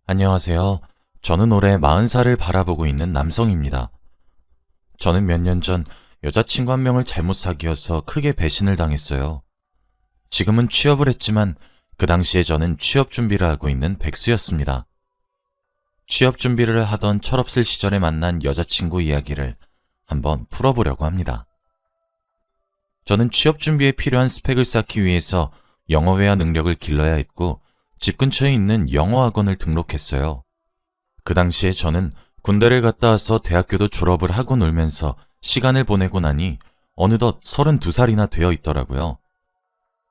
안녕하세요. 저는 올해 40살을 바라보고 있는 남성입니다. 저는 몇 년 전 여자친구 한 명을 잘못 사귀어서 크게 배신을 당했어요. 지금은 취업을 했지만 그 당시에 저는 취업 준비를 하고 있는 백수였습니다. 취업 준비를 하던 철없을 시절에 만난 여자친구 이야기를 한번 풀어보려고 합니다. 저는 취업 준비에 필요한 스펙을 쌓기 위해서 영어 회화 능력을 길러야 했고 집 근처에 있는 영어 학원을 등록했어요. 그 당시에 저는 군대를 갔다 와서 대학교도 졸업을 하고 놀면서 시간을 보내고 나니 어느덧 32살이나 되어 있더라고요.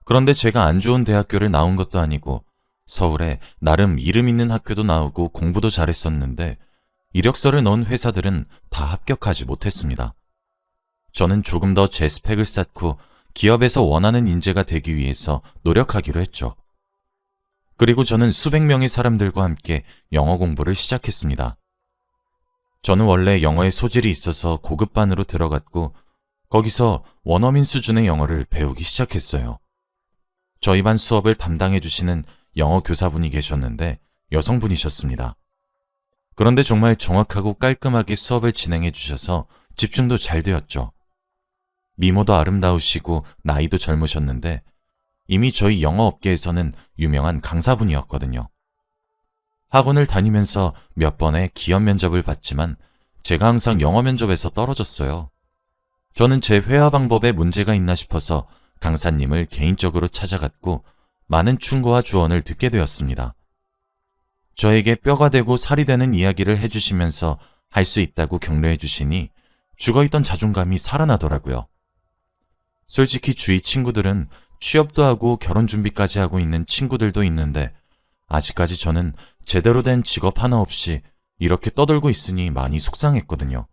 그런데 제가 안 좋은 대학교를 나온 것도 아니고 서울에 나름 이름 있는 학교도 나오고 공부도 잘했었는데 이력서를 넣은 회사들은 다 합격하지 못했습니다. 저는 조금 더 제 스펙을 쌓고 기업에서 원하는 인재가 되기 위해서 노력하기로 했죠. 그리고 저는 수백 명의 사람들과 함께 영어 공부를 시작했습니다. 저는 원래 영어에 소질이 있어서 고급반으로 들어갔고 거기서 원어민 수준의 영어를 배우기 시작했어요. 저희 반 수업을 담당해 주시는 영어 교사분이 계셨는데 여성분이셨습니다. 그런데 정말 정확하고 깔끔하게 수업을 진행해 주셔서 집중도 잘 되었죠. 미모도 아름다우시고 나이도 젊으셨는데 이미 저희 영어 업계에서는 유명한 강사분이었거든요. 학원을 다니면서 몇 번의 기업 면접을 봤지만 제가 항상 영어 면접에서 떨어졌어요. 저는 제 회화 방법에 문제가 있나 싶어서 강사님을 개인적으로 찾아갔고 많은 충고와 조언을 듣게 되었습니다. 저에게 뼈가 되고 살이 되는 이야기를 해주시면서 할 수 있다고 격려해 주시니 죽어있던 자존감이 살아나더라고요. 솔직히 주위 친구들은 취업도 하고 결혼 준비까지 하고 있는 친구들도 있는데 아직까지 저는 제대로 된 직업 하나 없이 이렇게 떠들고 있으니 많이 속상했거든요.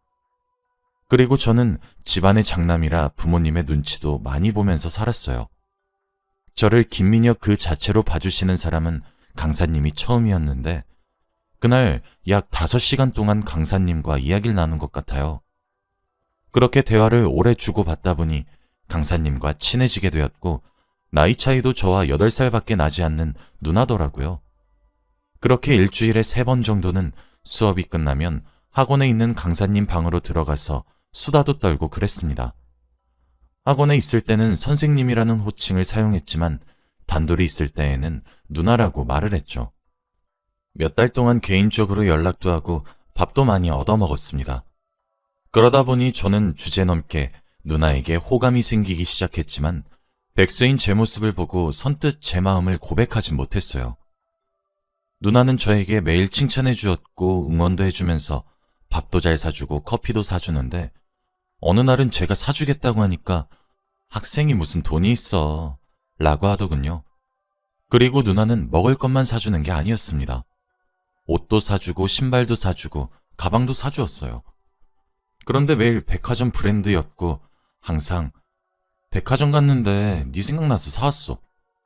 그리고 저는 집안의 장남이라 부모님의 눈치도 많이 보면서 살았어요. 저를 김민혁 그 자체로 봐주시는 사람은 강사님이 처음이었는데 그날 약 5시간 동안 강사님과 이야기를 나눈 것 같아요. 그렇게 대화를 오래 주고받다 보니 강사님과 친해지게 되었고 나이 차이도 저와 8살밖에 나지 않는 누나더라고요. 그렇게 일주일에 3번 정도는 수업이 끝나면 학원에 있는 강사님 방으로 들어가서 수다도 떨고 그랬습니다. 학원에 있을 때는 선생님이라는 호칭을 사용했지만 단둘이 있을 때에는 누나라고 말을 했죠. 몇 달 동안 개인적으로 연락도 하고 밥도 많이 얻어먹었습니다. 그러다 보니 저는 주제넘게 누나에게 호감이 생기기 시작했지만 백수인 제 모습을 보고 선뜻 제 마음을 고백하진 못했어요. 누나는 저에게 매일 칭찬해 주었고 응원도 해주면서 밥도 잘 사주고 커피도 사주는데 어느 날은 제가 사주겠다고 하니까 학생이 무슨 돈이 있어 라고 하더군요. 그리고 누나는 먹을 것만 사주는 게 아니었습니다. 옷도 사주고 신발도 사주고 가방도 사주었어요. 그런데 매일 백화점 브랜드였고 항상 백화점 갔는데 네 생각나서 사왔어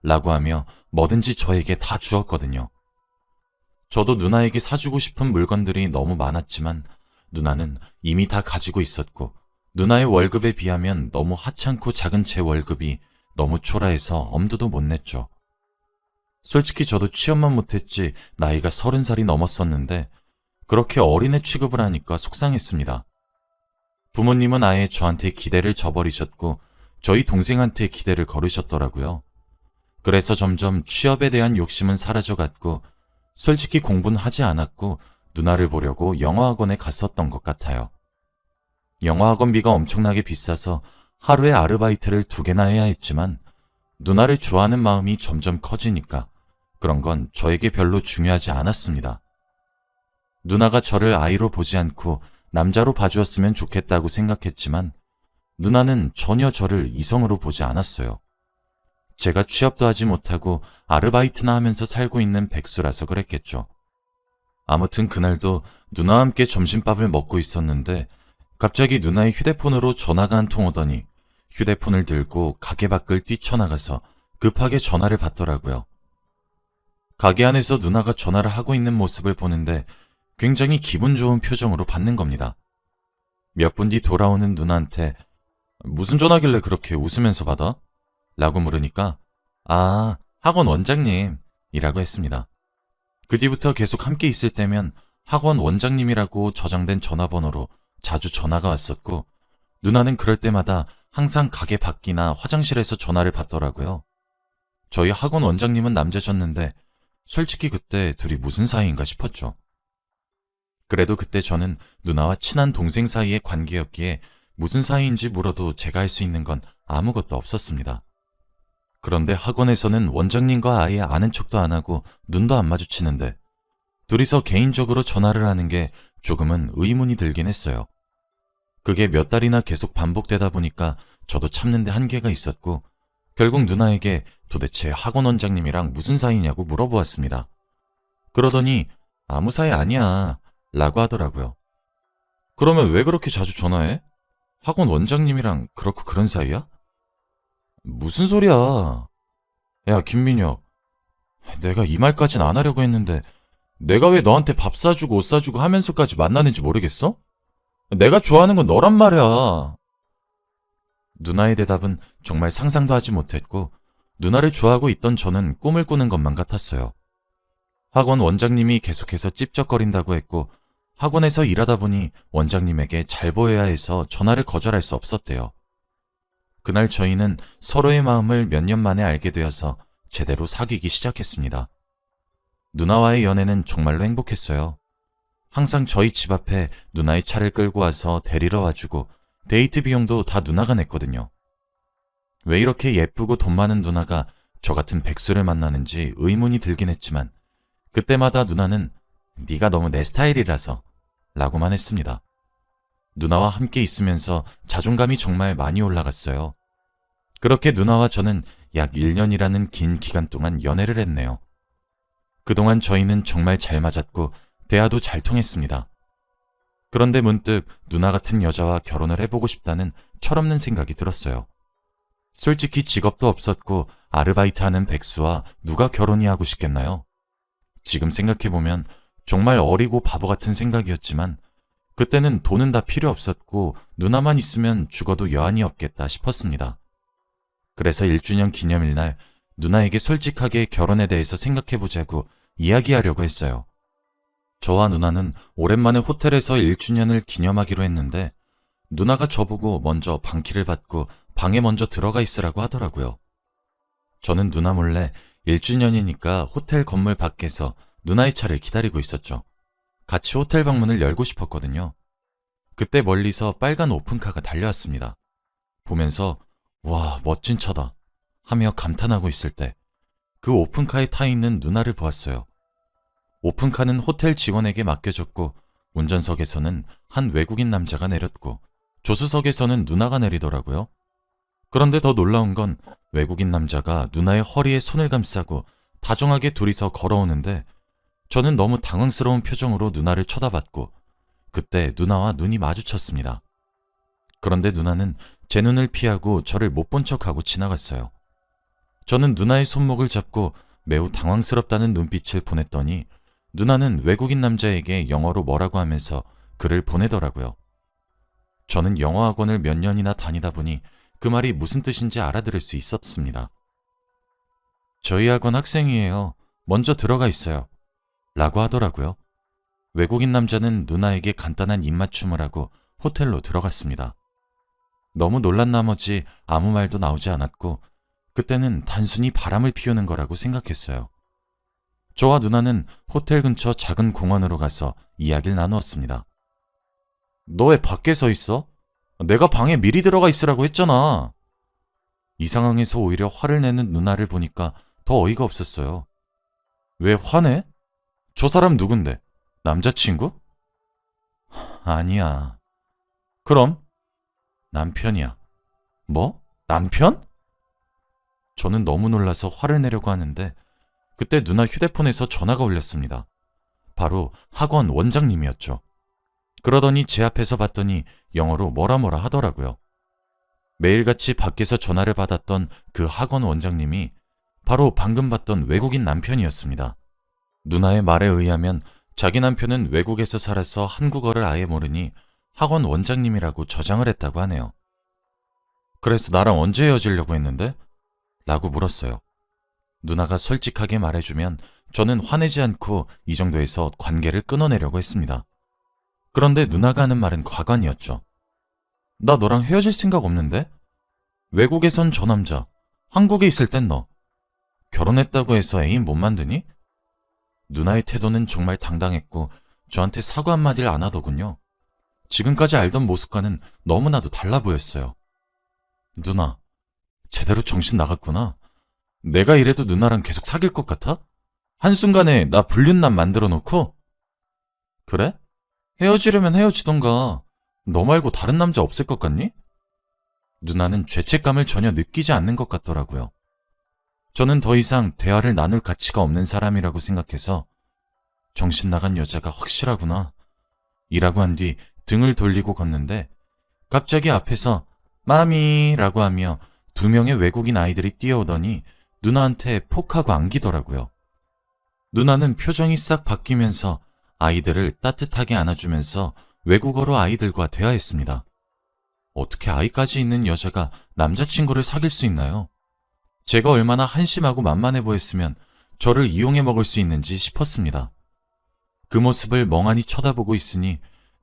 라고 하며 뭐든지 저에게 다 주었거든요. 저도 누나에게 사주고 싶은 물건들이 너무 많았지만 누나는 이미 다 가지고 있었고 누나의 월급에 비하면 너무 하찮고 작은 제 월급이 너무 초라해서 엄두도 못 냈죠. 솔직히 저도 취업만 못했지 나이가 30살이 넘었었는데 그렇게 어린애 취급을 하니까 속상했습니다. 부모님은 아예 저한테 기대를 저버리셨고 저희 동생한테 기대를 걸으셨더라고요. 그래서 점점 취업에 대한 욕심은 사라져갔고 솔직히 공부는 하지 않았고 누나를 보려고 영어학원에 갔었던 것 같아요. 영어학원비가 엄청나게 비싸서 하루에 아르바이트를 2개나 해야 했지만 누나를 좋아하는 마음이 점점 커지니까 그런 건 저에게 별로 중요하지 않았습니다. 누나가 저를 아이로 보지 않고 남자로 봐주었으면 좋겠다고 생각했지만 누나는 전혀 저를 이성으로 보지 않았어요. 제가 취업도 하지 못하고 아르바이트나 하면서 살고 있는 백수라서 그랬겠죠. 아무튼 그날도 누나와 함께 점심밥을 먹고 있었는데 갑자기 누나의 휴대폰으로 전화가 한 통 오더니 휴대폰을 들고 가게 밖을 뛰쳐나가서 급하게 전화를 받더라고요. 가게 안에서 누나가 전화를 하고 있는 모습을 보는데 굉장히 기분 좋은 표정으로 받는 겁니다. 몇 분 뒤 돌아오는 누나한테 무슨 전화길래 그렇게 웃으면서 받아? 라고 물으니까 학원 원장님 이라고 했습니다. 그 뒤부터 계속 함께 있을 때면 학원 원장님이라고 저장된 전화번호로 자주 전화가 왔었고, 누나는 그럴 때마다 항상 가게 밖이나 화장실에서 전화를 받더라고요. 저희 학원 원장님은 남자셨는데 솔직히 그때 둘이 무슨 사이인가 싶었죠. 그래도 그때 저는 누나와 친한 동생 사이의 관계였기에 무슨 사이인지 물어도 제가 할 수 있는 건 아무것도 없었습니다. 그런데 학원에서는 원장님과 아예 아는 척도 안 하고 눈도 안 마주치는데 둘이서 개인적으로 전화를 하는 게 조금은 의문이 들긴 했어요. 그게 몇 달이나 계속 반복되다 보니까 저도 참는데 한계가 있었고 결국 누나에게 도대체 학원 원장님이랑 무슨 사이냐고 물어보았습니다. 그러더니 아무 사이 아니야 라고 하더라고요. 그러면 왜 그렇게 자주 전화해? 학원 원장님이랑 그렇고 그런 사이야? 무슨 소리야? 야, 김민혁. 내가 이 말까진 안 하려고 했는데 내가 왜 너한테 밥 사주고 옷 사주고 하면서까지 만나는지 모르겠어? 내가 좋아하는 건 너란 말이야. 누나의 대답은 정말 상상도 하지 못했고 누나를 좋아하고 있던 저는 꿈을 꾸는 것만 같았어요. 학원 원장님이 계속해서 찝쩍거린다고 했고 학원에서 일하다 보니 원장님에게 잘 보여야 해서 전화를 거절할 수 없었대요. 그날 저희는 서로의 마음을 몇 년 만에 알게 되어서 제대로 사귀기 시작했습니다. 누나와의 연애는 정말로 행복했어요. 항상 저희 집 앞에 누나의 차를 끌고 와서 데리러 와주고 데이트 비용도 다 누나가 냈거든요. 왜 이렇게 예쁘고 돈 많은 누나가 저 같은 백수를 만나는지 의문이 들긴 했지만 그때마다 누나는 네가 너무 내 스타일이라서 라고만 했습니다. 누나와 함께 있으면서 자존감이 정말 많이 올라갔어요. 그렇게 누나와 저는 약 1년이라는 긴 기간 동안 연애를 했네요. 그동안 저희는 정말 잘 맞았고 대화도 잘 통했습니다. 그런데 문득 누나 같은 여자와 결혼을 해보고 싶다는 철없는 생각이 들었어요. 솔직히 직업도 없었고 아르바이트하는 백수와 누가 결혼이 하고 싶겠나요? 지금 생각해보면 정말 어리고 바보 같은 생각이었지만 그때는 돈은 다 필요 없었고 누나만 있으면 죽어도 여한이 없겠다 싶었습니다. 그래서 1주년 기념일 날 누나에게 솔직하게 결혼에 대해서 생각해보자고 이야기하려고 했어요. 저와 누나는 오랜만에 호텔에서 1주년을 기념하기로 했는데 누나가 저보고 먼저 방키를 받고 방에 먼저 들어가 있으라고 하더라고요. 저는 누나 몰래 1주년이니까 호텔 건물 밖에서 누나의 차를 기다리고 있었죠. 같이 호텔 방문을 열고 싶었거든요. 그때 멀리서 빨간 오픈카가 달려왔습니다. 보면서 와, 멋진 차다 하며 감탄하고 있을 때 그 오픈카에 타 있는 누나를 보았어요. 오픈카는 호텔 직원에게 맡겨졌고 운전석에서는 한 외국인 남자가 내렸고 조수석에서는 누나가 내리더라고요. 그런데 더 놀라운 건 외국인 남자가 누나의 허리에 손을 감싸고 다정하게 둘이서 걸어오는데 저는 너무 당황스러운 표정으로 누나를 쳐다봤고 그때 누나와 눈이 마주쳤습니다. 그런데 누나는 제 눈을 피하고 저를 못 본 척하고 지나갔어요. 저는 누나의 손목을 잡고 매우 당황스럽다는 눈빛을 보냈더니 누나는 외국인 남자에게 영어로 뭐라고 하면서 글을 보내더라고요. 저는 영어 학원을 몇 년이나 다니다 보니 그 말이 무슨 뜻인지 알아들을 수 있었습니다. 저희 학원 학생이에요. 먼저 들어가 있어요. 라고 하더라고요. 외국인 남자는 누나에게 간단한 입맞춤을 하고 호텔로 들어갔습니다. 너무 놀란 나머지 아무 말도 나오지 않았고 그때는 단순히 바람을 피우는 거라고 생각했어요. 저와 누나는 호텔 근처 작은 공원으로 가서 이야기를 나누었습니다. 너 왜 밖에 서 있어? 내가 방에 미리 들어가 있으라고 했잖아. 이 상황에서 오히려 화를 내는 누나를 보니까 더 어이가 없었어요. 왜 화내? 저 사람 누군데? 남자친구? 아니야. 그럼? 남편이야. 뭐? 남편? 저는 너무 놀라서 화를 내려고 하는데 그때 누나 휴대폰에서 전화가 울렸습니다. 바로 학원 원장님이었죠. 그러더니 제 앞에서 봤더니 영어로 뭐라 하더라고요. 매일같이 밖에서 전화를 받았던 그 학원 원장님이 바로 방금 봤던 외국인 남편이었습니다. 누나의 말에 의하면 자기 남편은 외국에서 살아서 한국어를 아예 모르니 학원 원장님이라고 저장을 했다고 하네요. 그래서 나랑 언제 헤어지려고 했는데? 라고 물었어요. 누나가 솔직하게 말해주면 저는 화내지 않고 이 정도에서 관계를 끊어내려고 했습니다. 그런데 누나가 하는 말은 과관이었죠. 나 너랑 헤어질 생각 없는데? 외국에선 저 남자, 한국에 있을 땐 너. 결혼했다고 해서 애인 못 만드니? 누나의 태도는 정말 당당했고 저한테 사과 한마디를 안 하더군요. 지금까지 알던 모습과는 너무나도 달라 보였어요. 누나, 제대로 정신 나갔구나. 내가 이래도 누나랑 계속 사귈 것 같아? 한순간에 나 불륜남 만들어 놓고? 그래? 헤어지려면 헤어지던가. 너 말고 다른 남자 없을 것 같니? 누나는 죄책감을 전혀 느끼지 않는 것 같더라고요. 저는 더 이상 대화를 나눌 가치가 없는 사람이라고 생각해서 정신 나간 여자가 확실하구나. 이라고 한 뒤 등을 돌리고 걷는데 갑자기 앞에서 마미라고 하며 2명의 외국인 아이들이 뛰어오더니 누나한테 폭하고 안기더라고요. 누나는 표정이 싹 바뀌면서 아이들을 따뜻하게 안아주면서 외국어로 아이들과 대화했습니다. 어떻게 아이까지 있는 여자가 남자친구를 사귈 수 있나요? 제가 얼마나 한심하고 만만해 보였으면 저를 이용해 먹을 수 있는지 싶었습니다. 그 모습을 멍하니 쳐다보고 있으니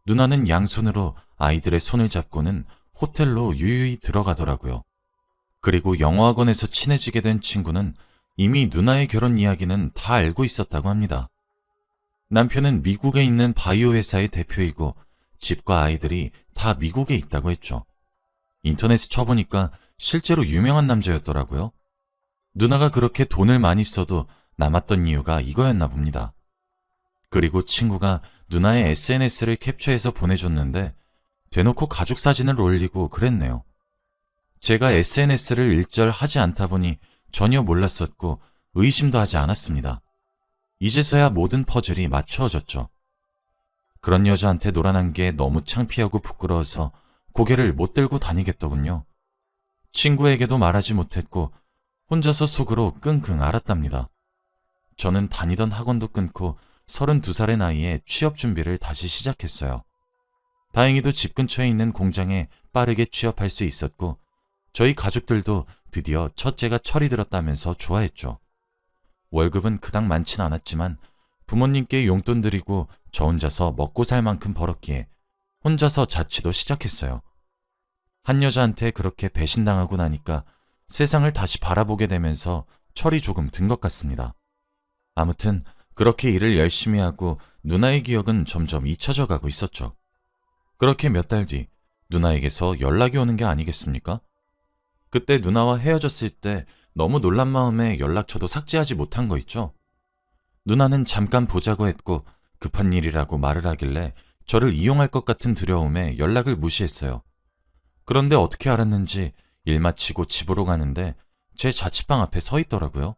누나는 양손으로 아이들의 손을 잡고는 호텔로 유유히 들어가더라고요. 그리고 영어학원에서 친해지게 된 친구는 이미 누나의 결혼 이야기는 다 알고 있었다고 합니다. 남편은 미국에 있는 바이오 회사의 대표이고 집과 아이들이 다 미국에 있다고 했죠. 인터넷에 쳐보니까 실제로 유명한 남자였더라고요. 누나가 그렇게 돈을 많이 써도 남았던 이유가 이거였나 봅니다. 그리고 친구가 누나의 SNS를 캡처해서 보내줬는데 대놓고 가족 사진을 올리고 그랬네요. 제가 SNS를 일절 하지 않다 보니 전혀 몰랐었고 의심도 하지 않았습니다. 이제서야 모든 퍼즐이 맞추어졌죠. 그런 여자한테 놀아난 게 너무 창피하고 부끄러워서 고개를 못 들고 다니겠더군요. 친구에게도 말하지 못했고 혼자서 속으로 끙끙 앓았답니다. 저는 다니던 학원도 끊고 32살의 나이에 취업 준비를 다시 시작했어요. 다행히도 집 근처에 있는 공장에 빠르게 취업할 수 있었고 저희 가족들도 드디어 첫째가 철이 들었다면서 좋아했죠. 월급은 그닥 많진 않았지만 부모님께 용돈 드리고 저 혼자서 먹고 살 만큼 벌었기에 혼자서 자취도 시작했어요. 한 여자한테 그렇게 배신당하고 나니까 세상을 다시 바라보게 되면서 철이 조금 든 것 같습니다. 아무튼 그렇게 일을 열심히 하고 누나의 기억은 점점 잊혀져 가고 있었죠. 그렇게 몇 달 뒤 누나에게서 연락이 오는 게 아니겠습니까? 그때 누나와 헤어졌을 때 너무 놀란 마음에 연락처도 삭제하지 못한 거 있죠? 누나는 잠깐 보자고 했고 급한 일이라고 말을 하길래 저를 이용할 것 같은 두려움에 연락을 무시했어요. 그런데 어떻게 알았는지 일 마치고 집으로 가는데 제 자취방 앞에 서 있더라고요.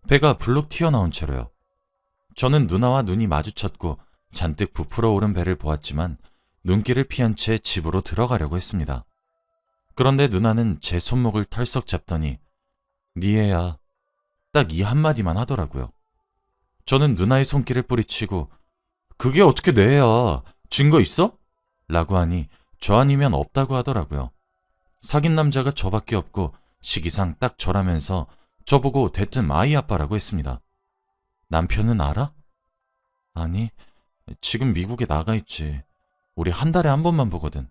배가 불룩 튀어나온 채로요. 저는 누나와 눈이 마주쳤고 잔뜩 부풀어 오른 배를 보았지만 눈길을 피한 채 집으로 들어가려고 했습니다. 그런데 누나는 제 손목을 털썩 잡더니 네 애야, 딱 이 한마디만 하더라고요. 저는 누나의 손길을 뿌리치고 그게 어떻게 내 애야? 증거 있어? 라고 하니 저 아니면 없다고 하더라고요. 사귄 남자가 저밖에 없고 시기상 딱 저라면서 저보고 대뜸 아이 아빠라고 했습니다. 남편은 알아? 아니, 지금 미국에 나가 있지. 우리 한 달에 한 번만 보거든.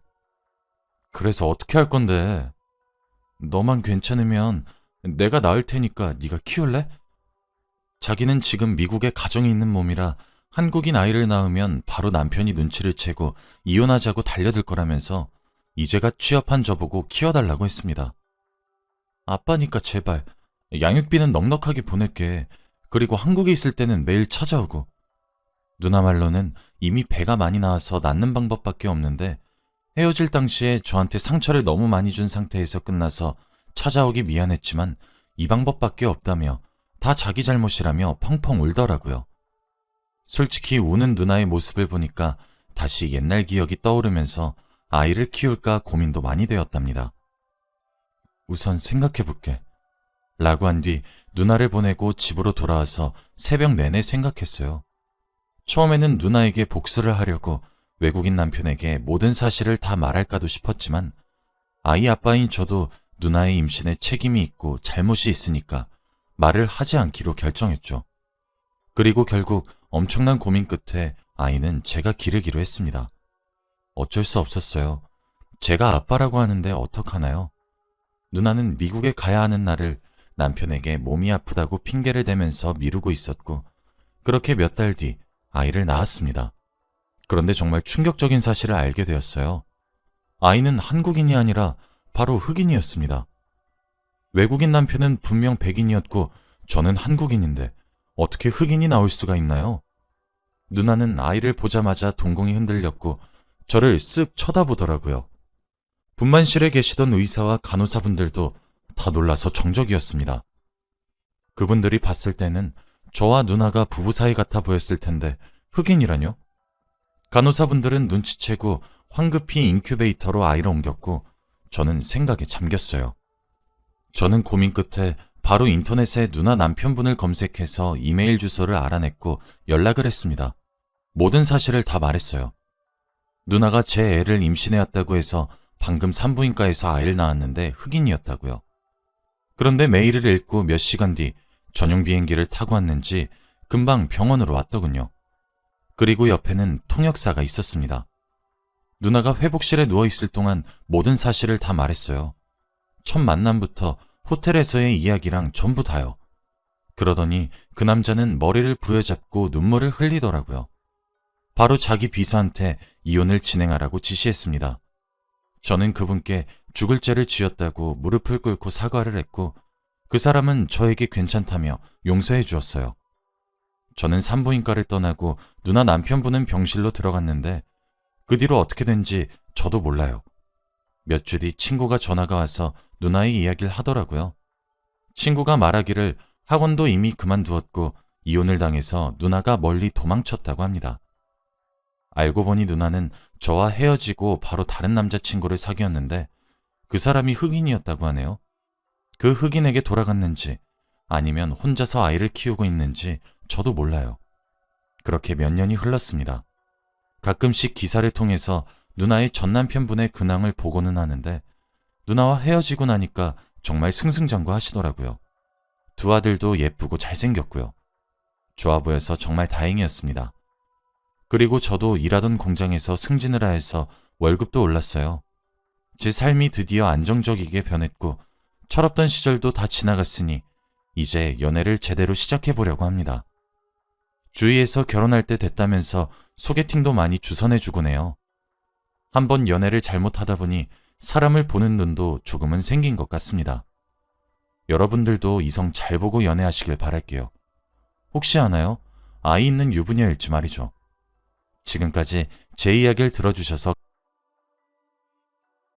그래서 어떻게 할 건데? 너만 괜찮으면 내가 낳을 테니까 네가 키울래? 자기는 지금 미국에 가정이 있는 몸이라 한국인 아이를 낳으면 바로 남편이 눈치를 채고 이혼하자고 달려들 거라면서 이제가 취업한 저보고 키워달라고 했습니다. 아빠니까 제발 양육비는 넉넉하게 보낼게. 그리고 한국에 있을 때는 매일 찾아오고. 누나 말로는 이미 배가 많이 나와서 낳는 방법밖에 없는데 헤어질 당시에 저한테 상처를 너무 많이 준 상태에서 끝나서 찾아오기 미안했지만 이 방법밖에 없다며 다 자기 잘못이라며 펑펑 울더라고요. 솔직히 우는 누나의 모습을 보니까 다시 옛날 기억이 떠오르면서 아이를 키울까 고민도 많이 되었답니다. 우선 생각해볼게. 라고 한 뒤 누나를 보내고 집으로 돌아와서 새벽 내내 생각했어요. 처음에는 누나에게 복수를 하려고 외국인 남편에게 모든 사실을 다 말할까도 싶었지만 아이 아빠인 저도 누나의 임신에 책임이 있고 잘못이 있으니까 말을 하지 않기로 결정했죠. 그리고 결국 엄청난 고민 끝에 아이는 제가 기르기로 했습니다. 어쩔 수 없었어요. 제가 아빠라고 하는데 어떡하나요? 누나는 미국에 가야 하는 날을 남편에게 몸이 아프다고 핑계를 대면서 미루고 있었고, 그렇게 몇 달 뒤 아이를 낳았습니다. 그런데 정말 충격적인 사실을 알게 되었어요. 아이는 한국인이 아니라 바로 흑인이었습니다. 외국인 남편은 분명 백인이었고 저는 한국인인데 어떻게 흑인이 나올 수가 있나요? 누나는 아이를 보자마자 동공이 흔들렸고 저를 쓱 쳐다보더라고요. 분만실에 계시던 의사와 간호사분들도 다 놀라서 정적이었습니다. 그분들이 봤을 때는 저와 누나가 부부 사이 같아 보였을 텐데 흑인이라뇨? 간호사분들은 눈치채고 황급히 인큐베이터로 아이를 옮겼고 저는 생각에 잠겼어요. 저는 고민 끝에 바로 인터넷에 누나 남편분을 검색해서 이메일 주소를 알아냈고 연락을 했습니다. 모든 사실을 다 말했어요. 누나가 제 애를 임신해왔다고 해서 방금 산부인과에서 아이를 낳았는데 흑인이었다고요. 그런데 메일을 읽고 몇 시간 뒤 전용 비행기를 타고 왔는지 금방 병원으로 왔더군요. 그리고 옆에는 통역사가 있었습니다. 누나가 회복실에 누워있을 동안 모든 사실을 다 말했어요. 첫 만남부터 호텔에서의 이야기랑 전부 다요. 그러더니 그 남자는 머리를 부여잡고 눈물을 흘리더라고요. 바로 자기 비서한테 이혼을 진행하라고 지시했습니다. 저는 그분께 죽을 죄를 지었다고 무릎을 꿇고 사과를 했고 그 사람은 저에게 괜찮다며 용서해 주었어요. 저는 산부인과를 떠나고 누나 남편분은 병실로 들어갔는데 그 뒤로 어떻게 된지 저도 몰라요. 몇 주 뒤 친구가 전화가 와서 누나의 이야기를 하더라고요. 친구가 말하기를 학원도 이미 그만두었고 이혼을 당해서 누나가 멀리 도망쳤다고 합니다. 알고 보니 누나는 저와 헤어지고 바로 다른 남자친구를 사귀었는데 그 사람이 흑인이었다고 하네요. 그 흑인에게 돌아갔는지 아니면 혼자서 아이를 키우고 있는지 저도 몰라요. 그렇게 몇 년이 흘렀습니다. 가끔씩 기사를 통해서 누나의 전 남편분의 근황을 보고는 하는데 누나와 헤어지고 나니까 정말 승승장구하시더라고요. 두 아들도 예쁘고 잘생겼고요. 좋아 보여서 정말 다행이었습니다. 그리고 저도 일하던 공장에서 승진을 해서 월급도 올랐어요. 제 삶이 드디어 안정적이게 변했고 철없던 시절도 다 지나갔으니 이제 연애를 제대로 시작해보려고 합니다. 주위에서 결혼할 때 됐다면서 소개팅도 많이 주선해주곤 해요. 한번 연애를 잘못하다 보니 사람을 보는 눈도 조금은 생긴 것 같습니다. 여러분들도 이성 잘 보고 연애하시길 바랄게요. 혹시 아나요? 아이 있는 유부녀일지 말이죠. 지금까지 제 이야기를 들어주셔서